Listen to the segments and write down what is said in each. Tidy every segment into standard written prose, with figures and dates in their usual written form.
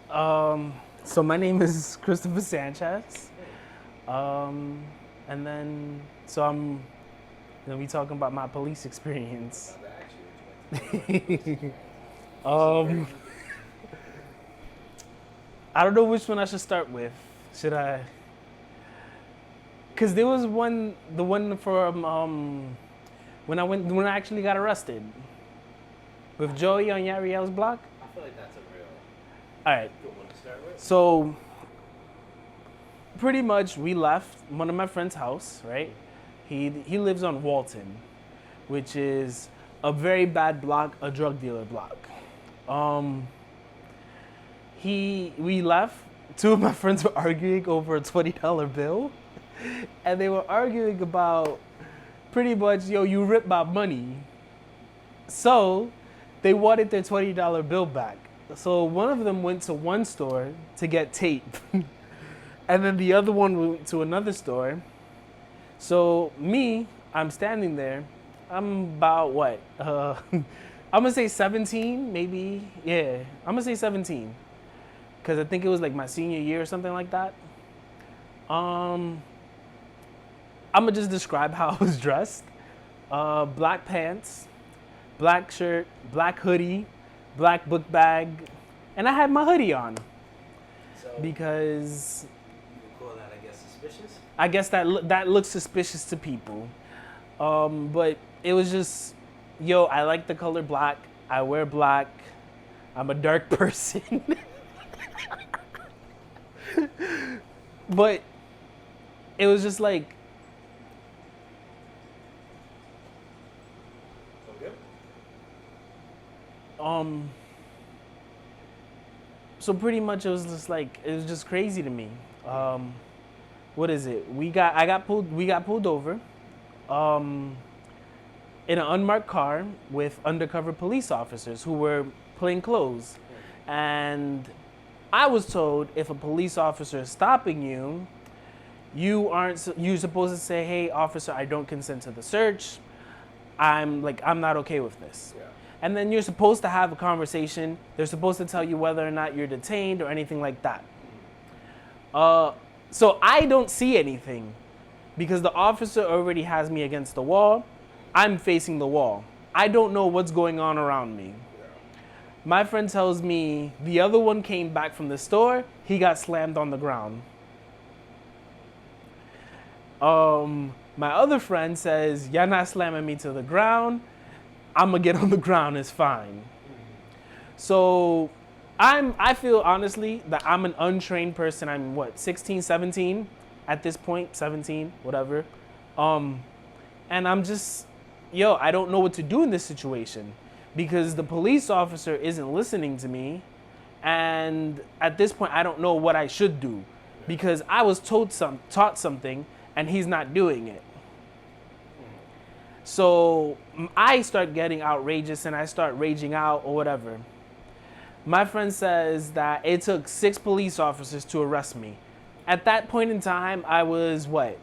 So my name is Christopher Sanchez. And then, so I'm gonna be talking about my police experience. um, I don't know which one I should start with. Should I? Cause there was the one from when I actually got arrested with Joey on Yariel's block. I feel like that's a real All right. good one to start with. So pretty much we left one of my friend's house, right? He lives on Walton, which is a very bad block, a drug dealer block. We left. Two of my friends were arguing over a $20 bill, and they were arguing about pretty much, yo, you ripped my money. So they wanted their $20 bill back. So one of them went to one store to get tape. And then the other one went to another store. So me, I'm standing there. I'm about what? I'm gonna say 17, maybe. Yeah, I'm gonna say 17. Cause I think it was like my senior year or something like that. I'm gonna just describe how I was dressed. Black pants, black shirt, black hoodie, black book bag, and I had my hoodie on So because you would call that, I guess, suspicious? I guess that looks suspicious to people. But it was just, yo, I like the color black. I wear black. I'm a dark person. But it was just like, Okay. so pretty much it was just like, it was just crazy to me. What is it? We got pulled over. In an unmarked car with undercover police officers who were plain clothes. And I was told if a police officer is stopping you, you're supposed to say, hey, officer, I don't consent to the search. I'm not okay with this. Yeah. And then you're supposed to have a conversation. They're supposed to tell you whether or not you're detained or anything like that. So I don't see anything because the officer already has me against the wall. I'm facing the wall. I don't know what's going on around me. My friend tells me the other one came back from the store. He got slammed on the ground. My other friend says, you're not slamming me to the ground. I'm gonna get on the ground, it's fine. So I feel honestly that I'm an untrained person. I'm what, 16, 17 at this point, 17, whatever. And I'm just, yo, I don't know what to do in this situation because the police officer isn't listening to me. And at this point, I don't know what I should do because I was taught something and he's not doing it. So I start getting outrageous and I start raging out or whatever. My friend says that it took 6 police officers to arrest me. At that point in time, I was what?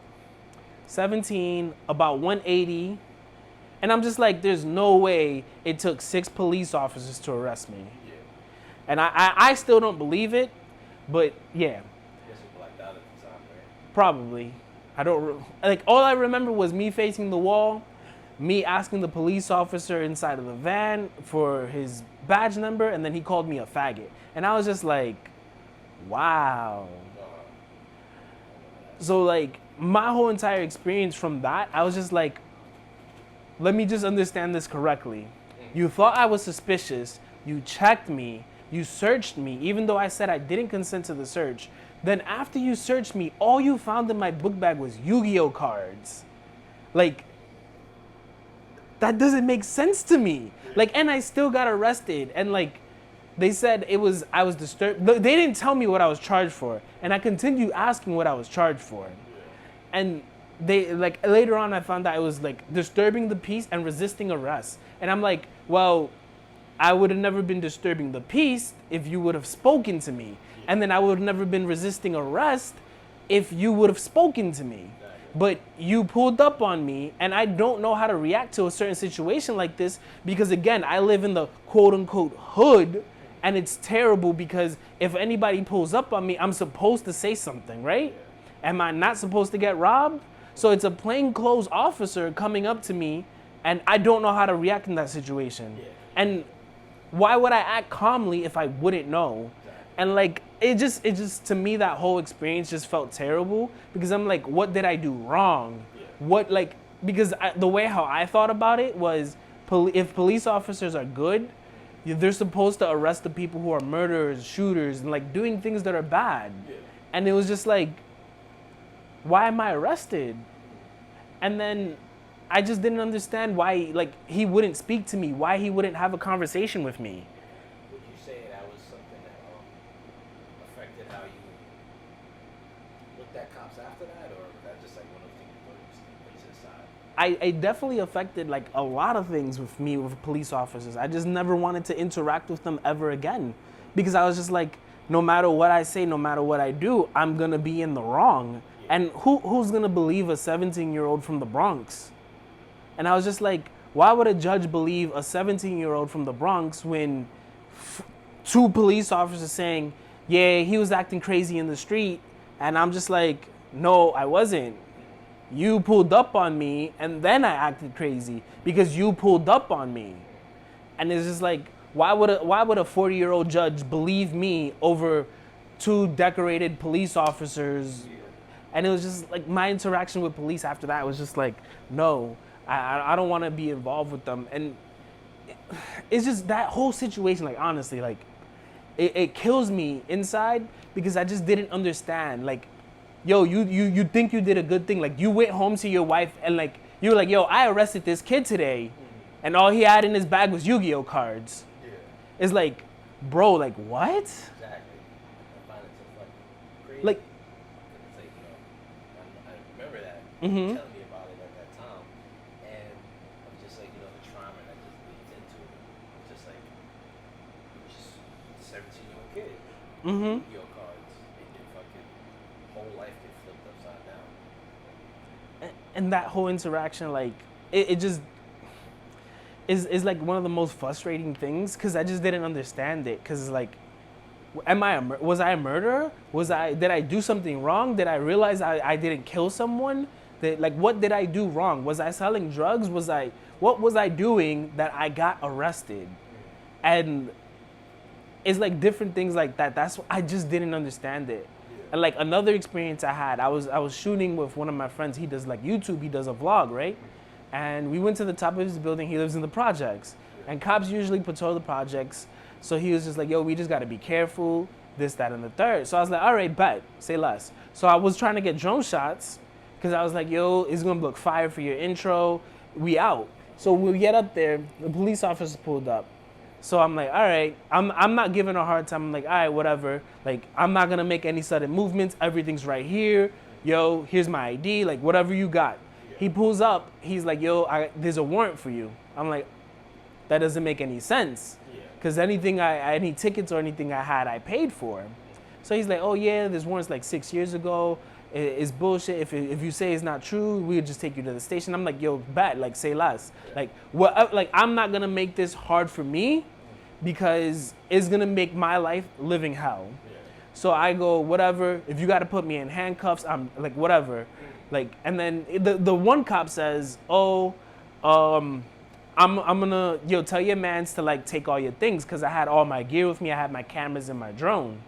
17, about 180. And I'm just like, there's no way it took 6 police officers to arrest me. Yeah. And I still don't believe it, but yeah, I guess you blacked out at the time, right? probably. I don't, like, all I remember was me facing the wall, me asking the police officer inside of the van for his badge number, and then he called me a faggot. And I was just like, wow. So like my whole entire experience from that, I was just like, let me just understand this correctly. You thought I was suspicious, you checked me, you searched me, even though I said I didn't consent to the search. Then after you searched me, all you found in my book bag was Yu-Gi-Oh cards. Like, that doesn't make sense to me. Like, and I still got arrested. And like, they said I was disturbed. They didn't tell me what I was charged for. And I continued asking what I was charged for. And they, like, later on I found out it was like disturbing the peace and resisting arrest. And I'm like, well, I would have never been disturbing the peace if you would have spoken to me. And then I would have never been resisting arrest if you would have spoken to me. But you pulled up on me, and I don't know how to react to a certain situation like this because, again, I live in the quote-unquote hood, And it's terrible because if anybody pulls up on me, I'm supposed to say something, right? Am I not supposed to get robbed? So it's a plainclothes officer coming up to me, and I don't know how to react in that situation. Yeah. And why would I act calmly if I wouldn't know? And like it just to me that whole experience just felt terrible because I'm like, what did I do wrong? What like because the way how I thought about it was if police officers are good, they're supposed to arrest the people who are murderers, shooters, and like doing things that are bad. And it was just like, why am I arrested? And then I just didn't understand why like he wouldn't speak to me, why he wouldn't have a conversation with me. Would you say that was something that affected how you looked at cops after that, or was that just like one of the things you thought you just put aside? I definitely affected like a lot of things with me with police officers. I just never wanted to interact with them ever again because I was just like, no matter what I say, no matter what I do, I'm gonna be in the wrong. And who's gonna believe a 17-year-old from the Bronx? And I was just like, why would a judge believe a 17-year-old from the Bronx when two police officers saying, yeah, he was acting crazy in the street, and I'm just like, no, I wasn't. You pulled up on me, and then I acted crazy because you pulled up on me. And it's just like, why would a 40-year-old judge believe me over two decorated police officers? And it was just like my interaction with police after that was just like, no, I don't want to be involved with them. And it's just that whole situation, like honestly, like it kills me inside because I just didn't understand. Like, yo, you think you did a good thing. Like you went home to your wife and like, you were like, yo, I arrested this kid today. And all he had in his bag was Yu-Gi-Oh cards. It's like, bro, like what? Exactly. I find it so fucking crazy. Like, it's like, I remember that mm-hmm. telling me about it at that time, and I'm just like, the trauma that just leads into it. It's just like, just 17-year-old kid. Mm-hmm. Yu-Gi-Oh cards, and your fucking whole life get flipped upside down. And that whole interaction, like, it just is like one of the most frustrating things because I just didn't understand it. Because like, was I a murderer? Did I do something wrong? Did I realize I didn't kill someone? What did I do wrong? Was I selling drugs? What was I doing that I got arrested? And it's like different things like that. I just didn't understand it. And like another experience I had, I was shooting with one of my friends. He does like YouTube. He does a vlog, right? And we went to the top of his building. He lives in the projects. And cops usually patrol the projects. So he was just like, yo, we just got to be careful, this, that, and the third. So I was like, all right, bet, say less. So I was trying to get drone shots because I was like, yo, it's going to look fire for your intro. We out. So we get up there. The police officer pulled up. So I'm like, all right, I'm not giving a hard time. I'm like, all right, whatever. Like, I'm not going to make any sudden movements. Everything's right here. Yo, here's my ID. Like, whatever you got. He pulls up. He's like, yo, there's a warrant for you. I'm like, that doesn't make any sense. Because any tickets or anything I had, I paid for. So he's like, oh, yeah, this warrant's like 6 years ago. It's bullshit. If you say it's not true, we'll just take you to the station. I'm like, yo, bet, like, say less. Like, I'm not going to make this hard for me because it's going to make my life living hell. So I go, whatever. If you got to put me in handcuffs, I'm like, whatever. Like, and then the one cop says, oh, I'm gonna, tell your mans to like take all your things because I had all my gear with me. I had my cameras and my drone.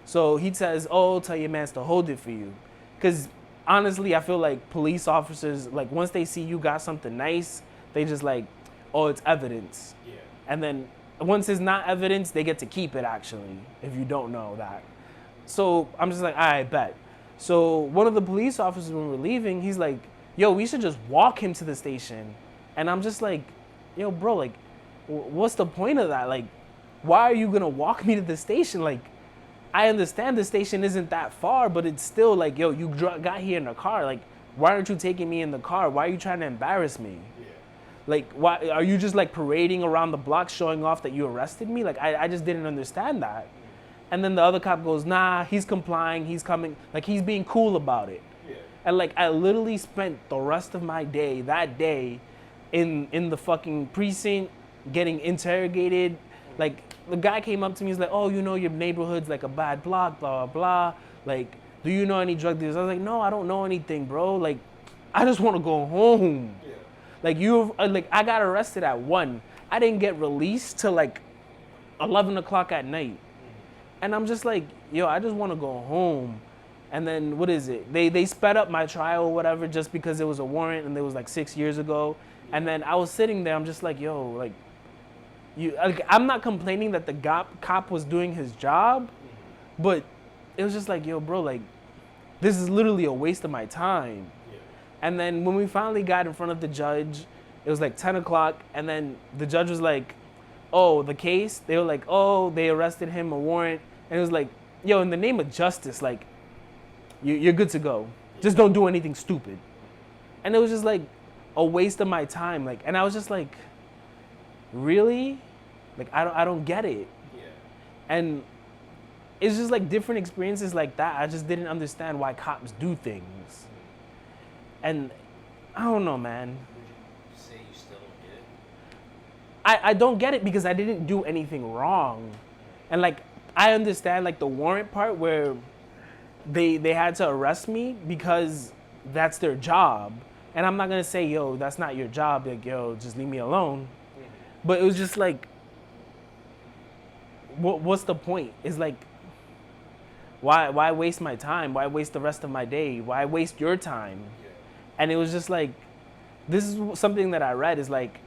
So he says, oh, tell your mans to hold it for you. Because honestly, I feel like police officers, like once they see you got something nice, they just like, oh, it's evidence. And then once it's not evidence, they get to keep it actually, if you don't know that. So I'm just like, all right, bet. So one of the police officers, when we're leaving, he's like, yo, we should just walk him to the station. And I'm just like, yo, bro, like, what's the point of that? Like, why are you going to walk me to the station? Like, I understand the station isn't that far, but it's still like, yo, you got here in a car. Like, why aren't you taking me in the car? Why are you trying to embarrass me? Like, why are you just like parading around the block showing off that you arrested me? Like, I just didn't understand that. And then the other cop goes, nah, he's complying. He's coming. Like, he's being cool about it. And like, I literally spent the rest of my day, that day, in the fucking precinct, getting interrogated. Like, the guy came up to me, he's like, oh, you know, your neighborhood's like a bad block, blah, blah, blah. Like, do you know any drug dealers? I was like, no, I don't know anything, bro. Like, I just want to go home. Yeah. Like, I got arrested at 1. I didn't get released till like 11 o'clock at night. And I'm just like, yo, I just want to go home. And then what is it? They sped up my trial or whatever just because it was a warrant and it was like 6 years ago. And then I was sitting there, I'm just like, yo, like, I'm not complaining that the cop was doing his job, but it was just like, yo, bro, like, this is literally a waste of my time. Yeah. And then when we finally got in front of the judge, it was like 10 o'clock, and then the judge was like, oh, the case? They were like, oh, they arrested him, a warrant. And it was like, yo, in the name of justice, like, you're good to go. Just don't do anything stupid. And it was just like a waste of my time. Like, and I was just like, really? Like, I don't get it. Yeah. And it's just like different experiences like that. I just didn't understand why cops do things. And I don't know, man. Would you say you still don't get it? I don't get it because I didn't do anything wrong. And like, I understand like the warrant part where they had to arrest me because that's their job. And I'm not gonna say, yo, that's not your job. Like, yo, just leave me alone. But it was just like, what's the point? It's like, why waste my time? Why waste the rest of my day? Why waste your time? Yeah. And it was just like, this is something that I read is like,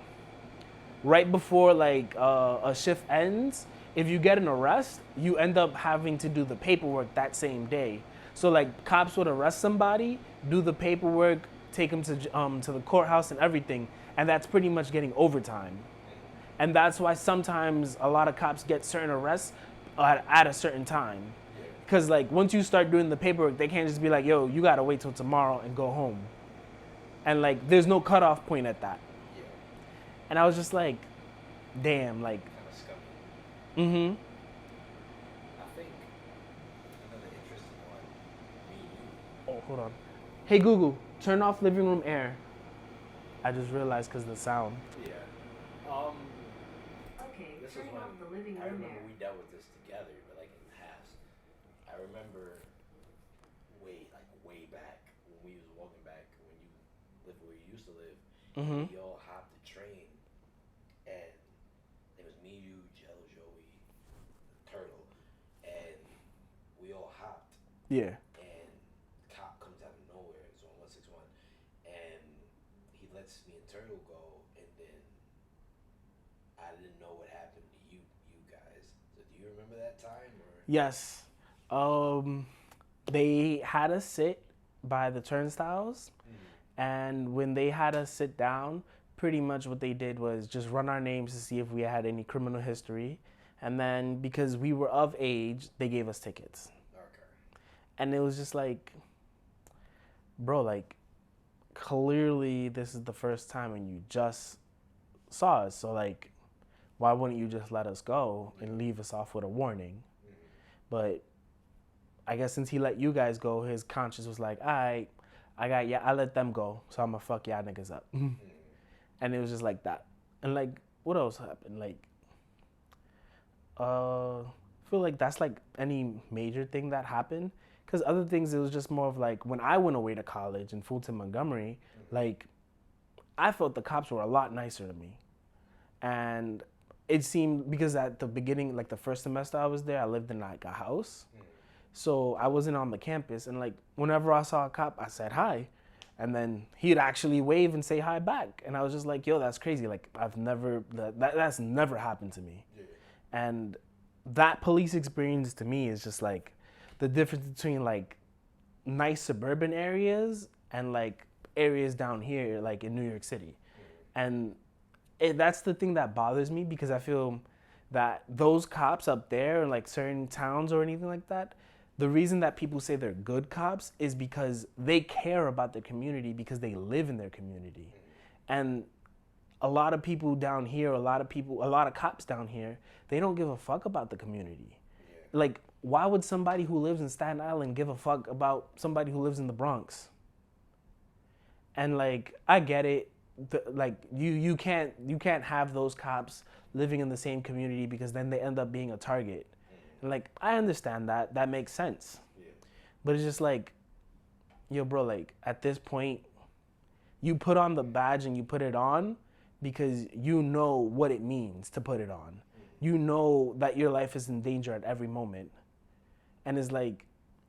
right before like a shift ends, if you get an arrest, you end up having to do the paperwork that same day. So like cops would arrest somebody, do the paperwork, take them to the courthouse and everything, and that's pretty much getting overtime. And that's why sometimes a lot of cops get certain arrests at a certain time. Because like once you start doing the paperwork, they can't just be like, yo, you gotta wait till tomorrow and go home. And like there's no cutoff point at that. Yeah. And I was just like, damn, like, Kind of scummy. mm-hmm. I think another interesting one, me and you. Oh, hold on. Hey Google, turn off living room air. I just realized because of the sound. Yeah. Okay, This turn is when off the living I room remember air. we dealt with this together, but like in the past. I remember way back when we was walking back when you lived where you used to live. Mm-hmm. We all hopped the train, and it was me, you, Jello, Joey, Turtle, and we all hopped. Yeah. And cop comes out of nowhere. It's on 161, and he lets me and Turtle go, and then I didn't know what happened to you guys. So do you remember that time? Or Yes. They had us sit by the turnstiles, and when they had us sit down, pretty much what they did was just run our names to see if we had any criminal history, and then because we were of age, they gave us tickets. okay. And it was just like, bro, like, clearly this is the first time and you just saw us. So, like, why wouldn't you just let us go and leave us off with a warning? But I guess since he let you guys go, his conscience was like, all right, I let them go. So I'm going to fuck y'all niggas up. And it was just like that. And, like, what else happened? Like, I feel like that's, like, any major thing that happened. Because other things, it was just more of like when I went away to college in Fulton, Montgomery, like I felt the cops were a lot nicer to me. And it seemed because at the beginning, like the first semester I was there, I lived in like a house. So I wasn't on the campus. And like whenever I saw a cop, I said hi. And then he'd actually wave and say hi back. And I was just like, yo, that's crazy. Like that's never happened to me. Yeah. And that police experience to me is just like, the difference between like nice suburban areas and like areas down here like in New York City. And that's the thing that bothers me because I feel that those cops up there in like certain towns or anything like that, the reason that people say they're good cops is because they care about their community because they live in their community. And a lot of people down here, a lot of cops down here, they don't give a fuck about the community. Like, why would somebody who lives in Staten Island give a fuck about somebody who lives in the Bronx? And like, I get it. like you can't have those cops living in the same community because then they end up being a target. And like I understand that makes sense, Yeah. but it's just like, yo, bro, like at this point, you put on the badge and you put it on because you know what it means to put it on. You know that your life is in danger at every moment, and it's like,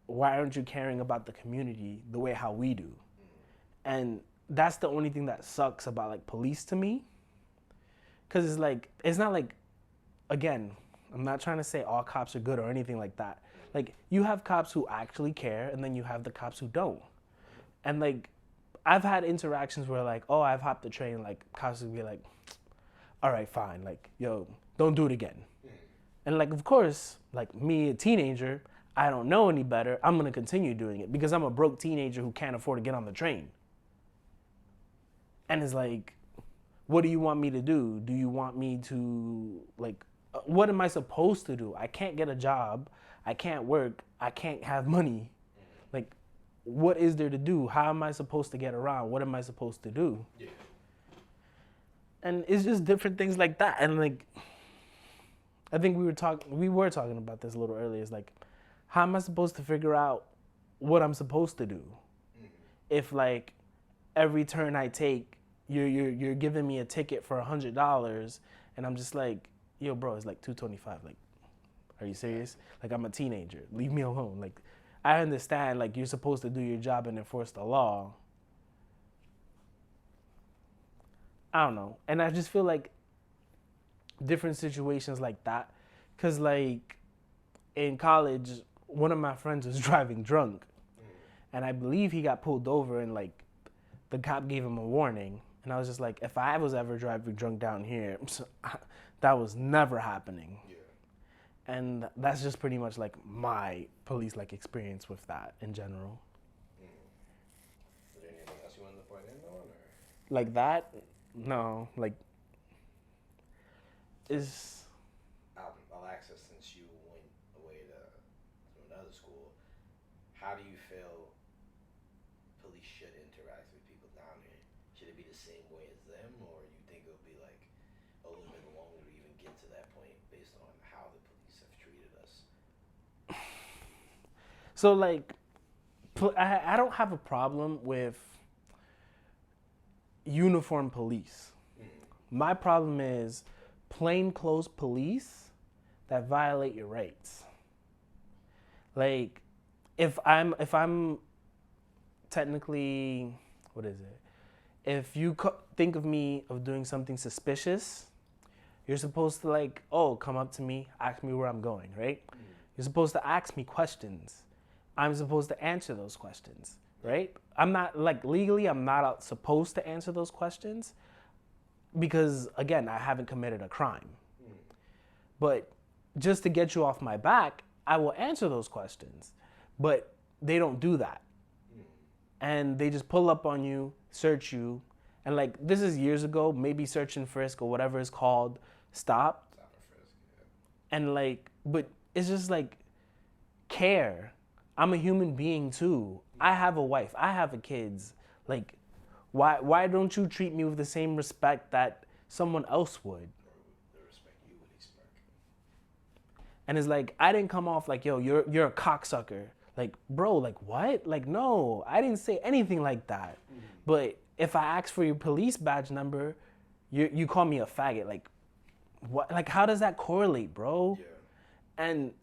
why aren't you caring about the community the way how we do? And that's the only thing that sucks about like police to me, because it's like it's not like, again, I'm not trying to say all cops are good or anything like that. Like you have cops who actually care, and then you have the cops who don't. And like I've had interactions where like, oh, I've hopped the train, like cops would be like, all right, fine, like, yo, don't do it again. And like, of course, like me, a teenager, I don't know any better. I'm gonna continue doing it because I'm a broke teenager who can't afford to get on the train. And it's like, what do you want me to do? Do you want me to like, what am I supposed to do? I can't get a job. I can't work. I can't have money. Like, what is there to do? How am I supposed to get around? What am I supposed to do? Yeah. And it's just different things like that. And like, I think we were talking about this a little earlier. It's like, how am I supposed to figure out what I'm supposed to do if like every turn I take, you're giving me a ticket for $100, and I'm just like, yo, bro, it's like $225. Like, are you serious? Like, I'm a teenager. Leave me alone. Like, I understand. Like, you're supposed to do your job and enforce the law. I don't know, and I just feel like different situations like that, cause like in college, one of my friends was driving drunk, and I believe he got pulled over, and like the cop gave him a warning. And I was just like, if I was ever driving drunk down here, that was never happening. Yeah. And that's just pretty much like my police like experience with that in general. Is there anything else you wanted to point in on, or? Like that, no, like is Alexa, since you went away to another school, how do you feel police should interact with people down here? Should it be the same way as them, or you think it'll be like a little bit longer to even get to that point based on how the police have treated us? so like I don't have a problem with uniform police. My problem is plainclothes police that violate your rights. Like, if I'm technically, what is it? If you think of me of doing something suspicious, you're supposed to like, oh, come up to me, ask me where I'm going, right? You're supposed to ask me questions. I'm supposed to answer those questions, right? I'm not, like, legally, I'm not supposed to answer those questions because, again, I haven't committed a crime. But just to get you off my back, I will answer those questions. But they don't do that. And they just pull up on you, search you, and like, this is years ago, maybe search and frisk or whatever it's called, stop. Stop and frisk, yeah. And like, but it's just like, care. I'm a human being too. I have a wife. I have a kids. Like, why don't you treat me with the same respect that someone else would? Or the respect you would expect. And it's like, I didn't come off like, yo, you're a cocksucker. Like, bro, like what? Like, no, I didn't say anything like that. But if I ask for your police badge number, you call me a faggot. Like, what? Like, how does that correlate, bro? Yeah. And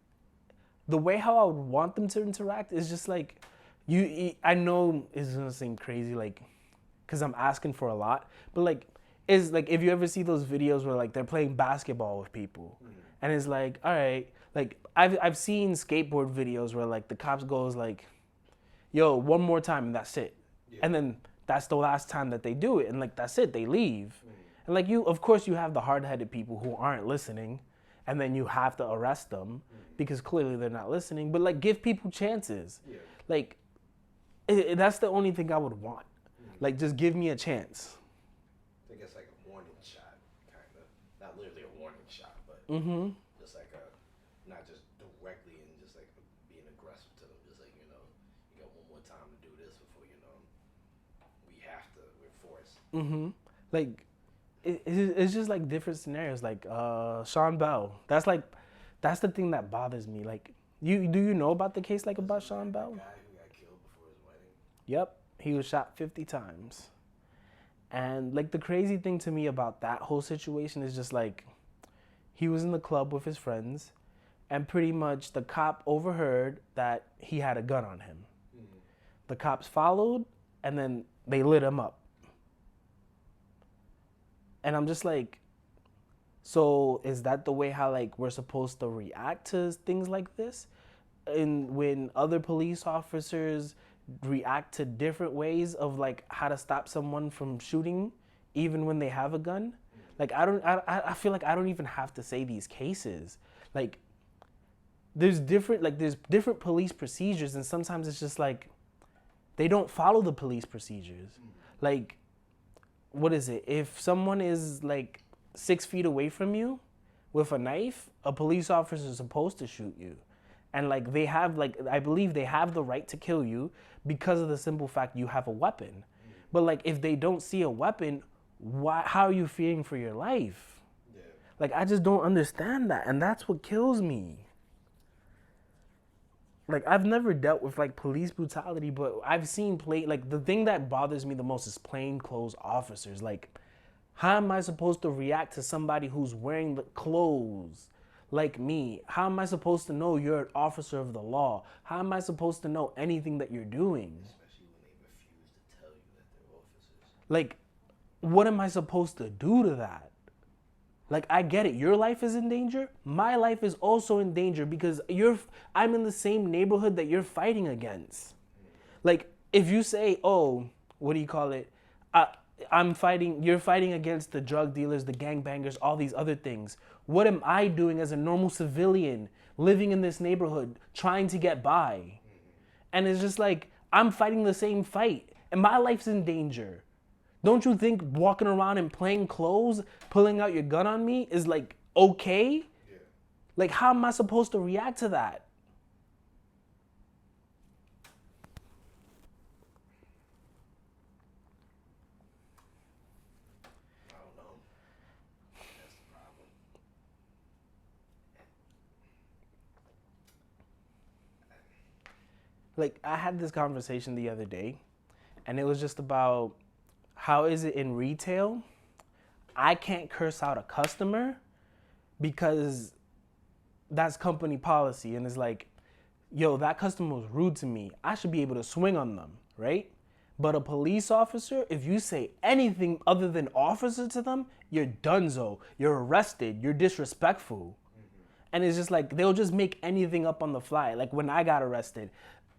the way how I would want them to interact is just like, I know it's gonna seem crazy, like, cause I'm asking for a lot, but like, is like, if you ever see those videos where like they're playing basketball with people, and it's like, all right, like I've seen skateboard videos where like the cops goes like, yo, one more time and that's it, and then that's the last time that they do it, and like that's it, they leave, and like of course you have the hard-headed people who aren't listening, and then you have to arrest them because clearly they're not listening. But like, give people chances. Yeah. Like, that's the only thing I would want. Like, just give me a chance. I think it's like a warning shot, kind of. Not literally a warning shot, but just like not just directly and just like being aggressive to them. Just like, you got one more time to do this before, we have to, we're forced. Like, it's just like different scenarios. Like Sean Bell. That's the thing that bothers me. Like, you know about the case like about Sean Bell? Guy who got killed before his wedding. Yep, he was shot 50 times. And like the crazy thing to me about that whole situation is just like he was in the club with his friends, and pretty much the cop overheard that he had a gun on him. Mm-hmm. The cops followed, and then they lit him up. And I'm just like, so is that the way how like we're supposed to react to things like this? And when other police officers react to different ways of like how to stop someone from shooting, even when they have a gun. Like I feel like I don't even have to say these cases. Like there's different police procedures, and sometimes it's just like they don't follow the police procedures. Like, what is it? If someone is like 6 feet away from you with a knife, a police officer is supposed to shoot you. And like they have like I believe they have the right to kill you because of the simple fact you have a weapon. But like if they don't see a weapon, how are you fearing for your life? Yeah. Like I just don't understand that, and that's what kills me. Like I've never dealt with like police brutality, but I've seen like the thing that bothers me the most is plainclothes officers. Like, how am I supposed to react to somebody who's wearing the clothes like me? How am I supposed to know you're an officer of the law? How am I supposed to know anything that you're doing? Especially when they refuse to tell you that they're officers. Like, what am I supposed to do to that? Like, I get it. Your life is in danger. My life is also in danger because I'm in the same neighborhood that you're fighting against. Like, if you say, oh, what do you call it? You're fighting against the drug dealers, the gangbangers, all these other things. What am I doing as a normal civilian living in this neighborhood trying to get by? And it's just like, I'm fighting the same fight and my life's in danger. Don't you think walking around in plain clothes, pulling out your gun on me is like okay? Yeah. Like, how am I supposed to react to that? I don't know. That's the problem. Like, I had this conversation the other day, and it was just about how is it in retail? I can't curse out a customer because that's company policy, and it's like, yo, that customer was rude to me. I should be able to swing on them, right? But a police officer, if you say anything other than officer to them, you're donezo. You're arrested. You're disrespectful. And it's just like, they'll just make anything up on the fly. Like when I got arrested,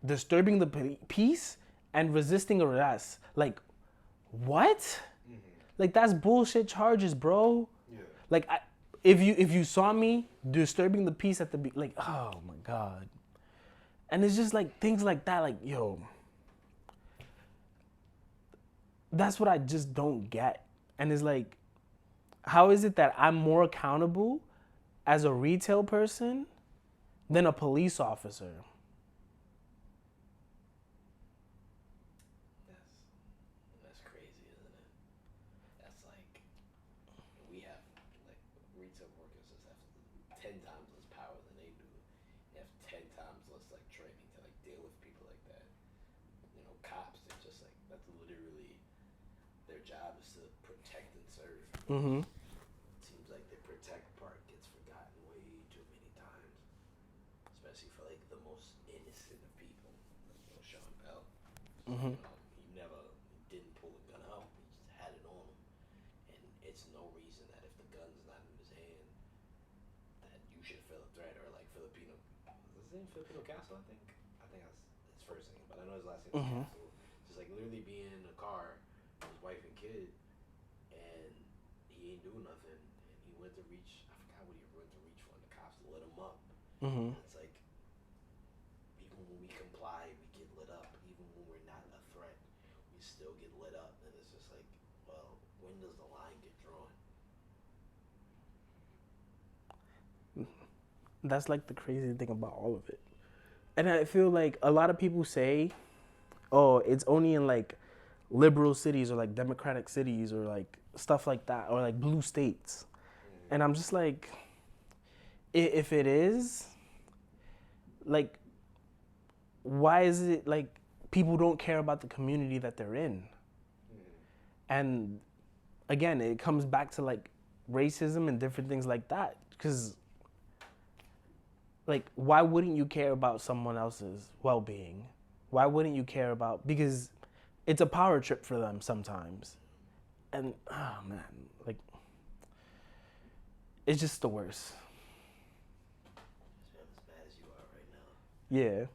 disturbing the peace and resisting arrest. Like, what? Like, that's bullshit charges, bro. Yeah. Like, if you saw me disturbing the peace at the like, oh my god. And it's just like things like that, like, yo, that's what I just don't get. And it's like, how is it that I'm more accountable as a retail person than a police officer? That's crazy, isn't it? That's like we have like retail workers just have 10 times less power than they do. They have 10 times less like training to like deal with people like that. You know, cops, they're just like that's literally their job is to protect and serve. Mm-hmm. Seems like the protect part gets forgotten way too many times, especially for like the most innocent of people, like Sean Bell. Mm-hmm. He never didn't pull a gun out; he just had it on him, and it's no reason that if the gun's not in his hand, that you should feel a threat. Or like Filipino, is his name Filipino Castle? I think that's his first name, but I know his last name is Castle. Just like literally being in a car with his wife and kid, and he ain't doing nothing, and he went to reach. I forgot what he went to reach for, and the cops lit him up. Mm-hmm. It's like even when we comply, we get lit up. Even when we're not a threat, we still get lit up, and it's just like, well, when does the line get drawn? That's like the crazy thing about all of it. And I feel like a lot of people say, oh, it's only in like liberal cities or like democratic cities or like stuff like that or like blue states. And I'm just like, if it is, like, why is it like people don't care about the community that they're in? And again, it comes back to like racism and different things like that. Because, like, why wouldn't you care about someone else's well being? Why wouldn't you care about, because it's a power trip for them sometimes. And, oh man, like, it's just the worst. I'm as mad as you are right now. Yeah.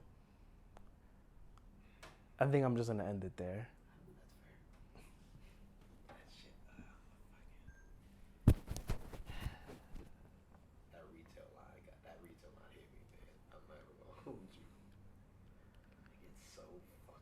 I think I'm just gonna end it there.